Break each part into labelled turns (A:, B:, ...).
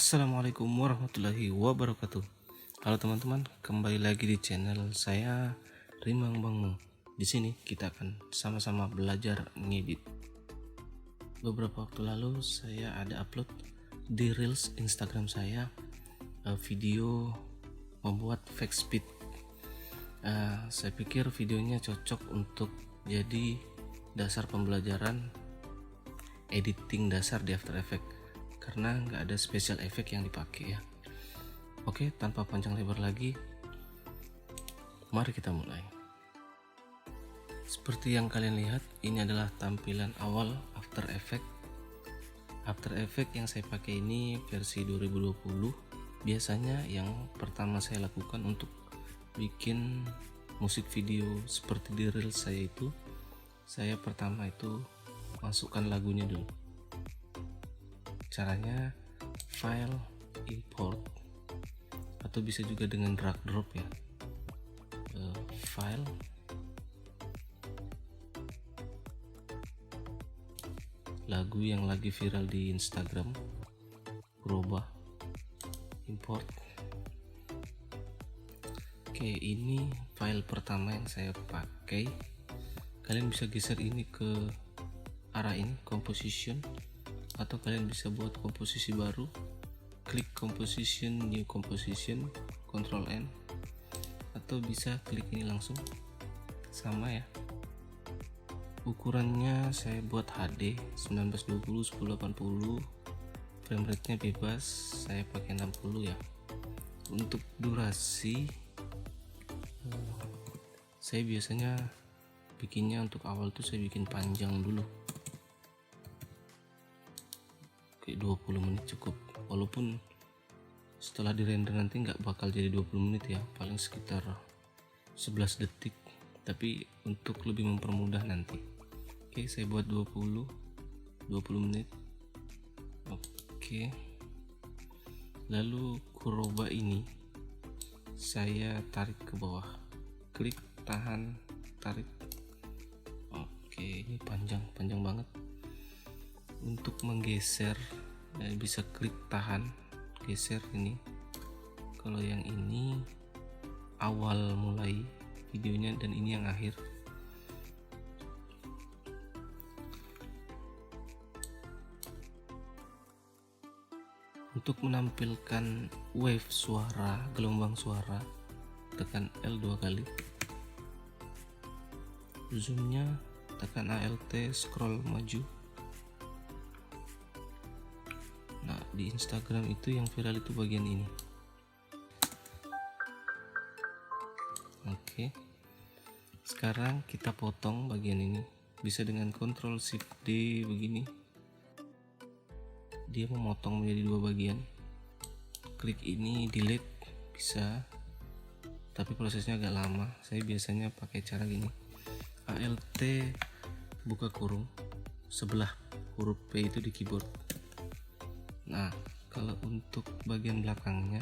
A: Assalamualaikum warahmatullahi wabarakatuh. Halo teman-teman, kembali lagi di channel saya Rimang Bangmu. Di sini kita akan sama-sama belajar ngedit. Beberapa waktu lalu saya ada upload di Reels Instagram saya video membuat fake speed. Saya pikir videonya cocok untuk jadi dasar pembelajaran editing dasar di After Effects karena nggak ada special effect yang dipakai ya. Oke, tanpa panjang lebar lagi, mari kita mulai. Seperti yang kalian lihat, ini adalah tampilan awal After Effects. After Effects yang saya pakai ini versi 2020. Biasanya yang pertama saya lakukan untuk bikin musik video seperti di reel saya itu, saya pertama itu masukkan lagunya dulu. Caranya file import atau bisa juga dengan drag drop ya. File lagu yang lagi viral di Instagram, Kuroba, import. Oke, ini file pertama yang saya pakai. Kalian bisa geser ini ke arah ini, composition, atau kalian bisa buat komposisi baru, klik composition, new composition, Ctrl N, atau bisa klik ini langsung, sama ya. Ukurannya saya buat HD 1920 1080, frame rate nya bebas, saya pakai 60 ya. Untuk durasi saya biasanya bikinnya untuk awal tuh saya bikin panjang dulu, kayak 20 menit cukup, walaupun setelah di render nanti nggak bakal jadi 20 menit ya, paling sekitar 11 detik, tapi untuk lebih mempermudah nanti. Oke, saya buat 20 menit. Oke, lalu Kuroba ini saya tarik ke bawah, klik, tahan, tarik. Oke, ini panjang banget. Untuk menggeser bisa klik tahan, geser ini. Kalau yang ini awal mulai videonya dan ini yang akhir. Untuk menampilkan wave suara, gelombang suara, tekan L 2 kali. Zoomnya tekan ALT, scroll maju. Nah, di Instagram itu yang viral itu bagian ini. Oke, sekarang kita potong bagian ini, bisa dengan Ctrl Shift D begini. Dia memotong menjadi dua bagian. Klik ini delete bisa, tapi prosesnya agak lama. Saya biasanya pakai cara gini, ALT buka kurung, sebelah huruf P itu di keyboard. Nah, kalau untuk bagian belakangnya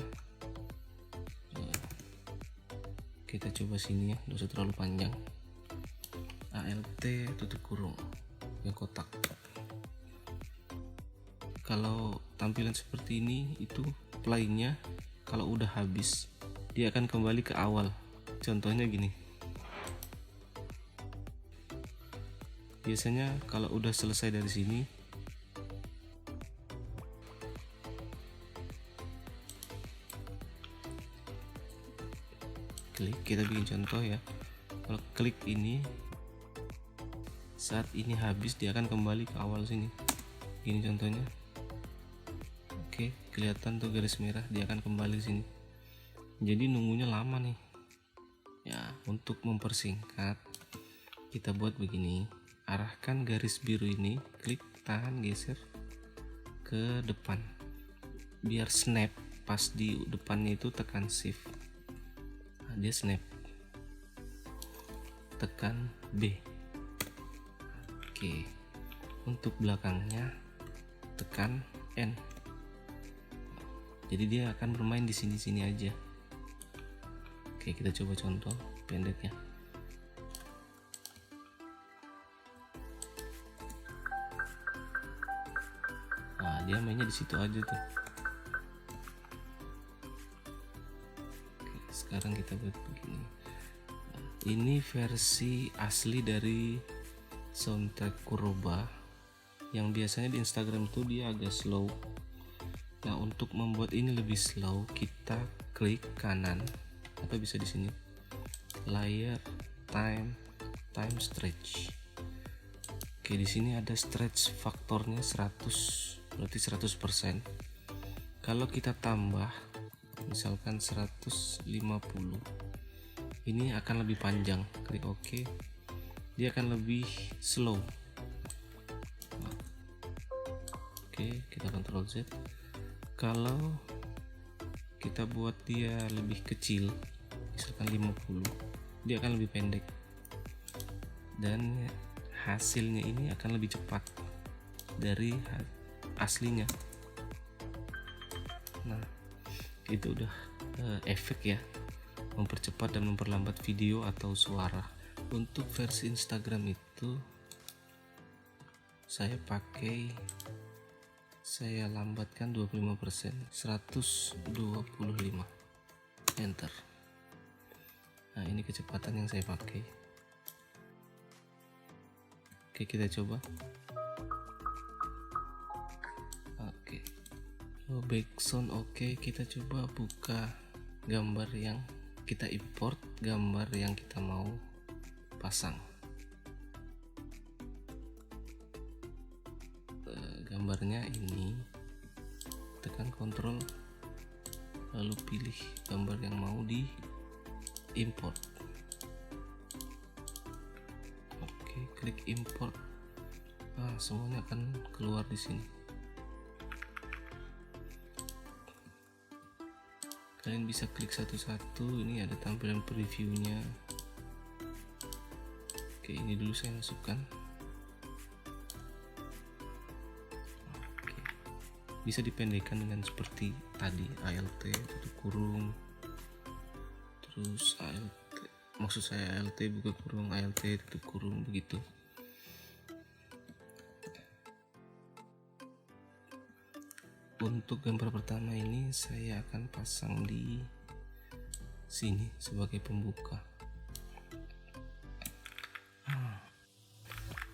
A: kita coba sini ya, nggak usah terlalu panjang. ALT tutup kurung yang kotak. Kalau tampilan seperti ini itu playnya kalau udah habis dia akan kembali ke awal. Contohnya gini, biasanya kalau udah selesai dari sini, klik, kita bikin contoh ya. Kalau klik ini, saat ini habis dia akan kembali ke awal sini. Ini contohnya. Oke, kelihatan tuh garis merah, dia akan kembali sini. Jadi nunggunya lama nih. Ya, untuk mempersingkat kita buat begini. Arahkan garis biru ini, klik, tahan, geser ke depan. Biar snap pas di depannya itu tekan shift. Nah, dia snap. Tekan B. Oke. Untuk belakangnya tekan N. Jadi dia akan bermain di sini-sini aja. Oke, kita coba contoh pendeknya. Nah, dia mainnya di situ aja tuh. sekarang kita buat begini. Ini versi asli dari soundtrack Kuroba, yang biasanya di Instagram itu dia agak slow. Nah, untuk membuat ini lebih slow, kita klik kanan atau bisa di sini layer time stretch. Oke, di sini ada stretch faktornya 100, berarti 100%. Kalau kita tambah misalkan 150, ini akan lebih panjang. Klik OK, dia akan lebih slow. Oke, kita Ctrl Z. Kalau kita buat dia lebih kecil, misalkan 50, dia akan lebih pendek dan hasilnya ini akan lebih cepat dari aslinya. Nah, itu udah efek ya, mempercepat dan memperlambat video atau suara. Untuk versi Instagram itu saya lambatkan 25%, 125, enter. Nah, ini kecepatan yang saya pakai. Oke, kita coba. Oke, background oke. Kita coba buka gambar yang kita import, gambar yang kita mau pasang. Gambarnya ini, tekan Ctrl lalu pilih gambar yang mau di import. Oke, klik import. Semuanya akan keluar di sini. Kalian bisa klik satu-satu. Ini ada tampilan previewnya. Oke, ini dulu saya masukkan. Bisa dipendekkan dengan seperti tadi, ALT tutup kurung, terus ALT, maksud saya ALT buka kurung, ALT tutup kurung, begitu. Untuk gambar pertama ini saya akan pasang di sini sebagai pembuka.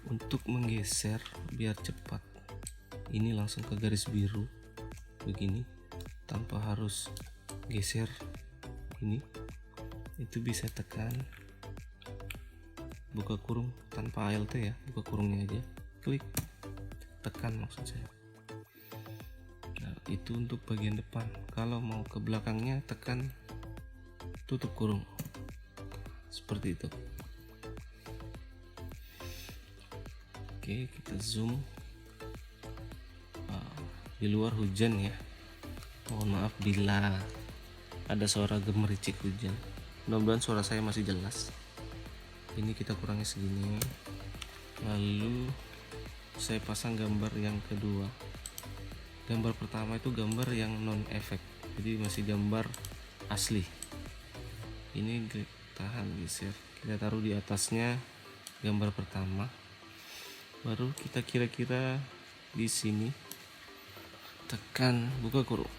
A: Untuk menggeser biar cepat, ini langsung ke garis biru begini, tanpa harus geser ini. Itu bisa tekan buka kurung tanpa ALT ya, buka kurungnya aja, klik tekan maksud saya. Nah, itu untuk bagian depan. Kalau mau ke belakangnya tekan tutup kurung, seperti itu. Oke, kita zoom. Di luar hujan ya, mohon maaf bila ada suara gemericik hujan. Mudah-mudahan suara saya masih jelas. Ini kita kurangi segini, lalu saya pasang gambar yang kedua. Gambar pertama itu gambar yang non efek, jadi masih gambar asli. Ini tahan geser, kita taruh di atasnya gambar pertama, baru kita kira-kira di sini tekan buka kurung.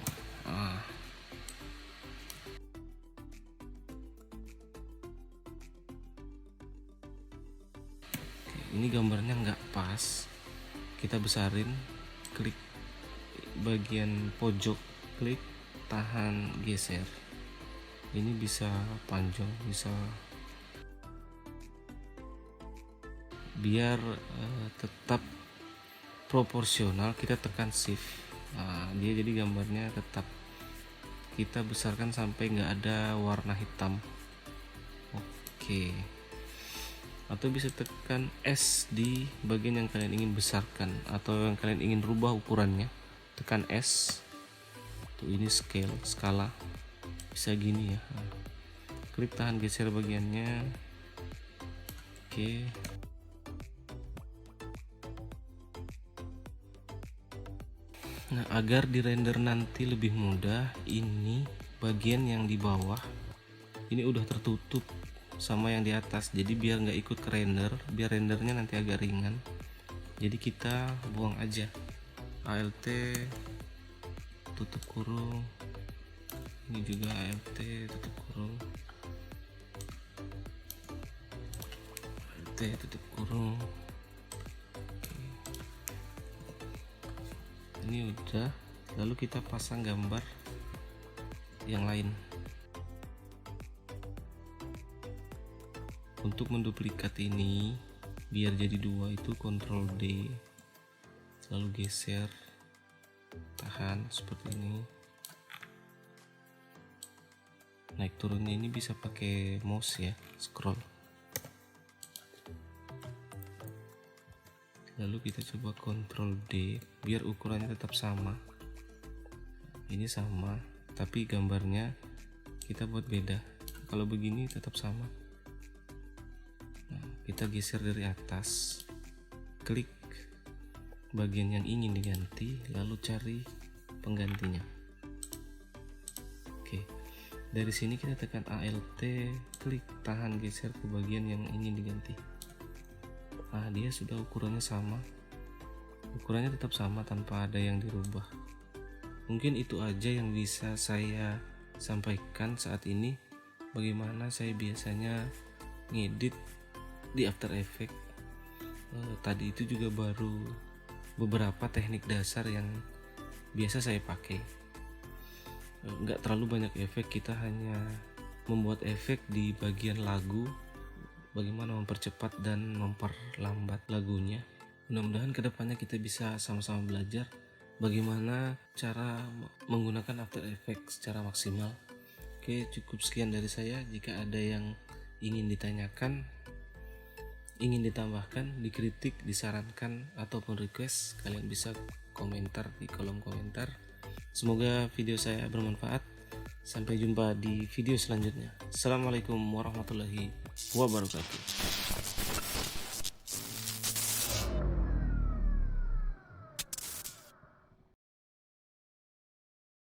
A: Ini gambarnya nggak pas, kita besarin, klik bagian pojok, klik tahan geser. Ini bisa panjang, bisa biar tetap proporsional, kita tekan shift. Dia jadi gambarnya tetap kita besarkan sampai nggak ada warna hitam. Oke, atau bisa tekan S di bagian yang kalian ingin besarkan atau yang kalian ingin rubah ukurannya, tekan S. Tuh, ini skala bisa gini ya. Klik tahan geser bagiannya. Oke, nah, agar di render nanti lebih mudah, ini bagian yang di bawah ini udah tertutup sama yang di atas, jadi biar nggak ikut ke render, biar rendernya nanti agak ringan, jadi kita buang aja. ALT tutup kurung, ini juga ALT tutup kurung. kurung alt tutup kurung. Ini udah, lalu kita pasang gambar yang lain. Untuk menduplikat ini biar jadi dua itu Ctrl D, lalu geser, tahan seperti ini. Naik turunnya ini bisa pakai mouse ya, scroll. Lalu kita coba Ctrl D biar ukurannya tetap sama. Ini sama, tapi gambarnya kita buat beda. Kalau begini tetap sama. Nah, kita geser dari atas, klik bagian yang ingin diganti, lalu cari penggantinya. Oke, dari sini kita tekan Alt, klik, tahan, geser ke bagian yang ingin diganti. Nah, dia sudah ukurannya sama, ukurannya tetap sama tanpa ada yang dirubah. Mungkin itu aja yang bisa saya sampaikan saat ini, bagaimana saya biasanya ngedit di After Effects. Tadi itu juga baru beberapa teknik dasar yang biasa saya pakai. Nggak terlalu banyak efek, kita hanya membuat efek di bagian lagu, bagaimana mempercepat dan memperlambat lagunya. Mudah-mudahan kedepannya kita bisa sama-sama belajar bagaimana cara menggunakan After Effects secara maksimal. Oke, cukup sekian dari saya. Jika ada yang ingin ditanyakan, ingin ditambahkan, dikritik, disarankan, ataupun request, kalian bisa komentar di kolom komentar. Semoga video saya bermanfaat. Sampai jumpa di video selanjutnya. Assalamualaikum warahmatullahi wabarakatuh.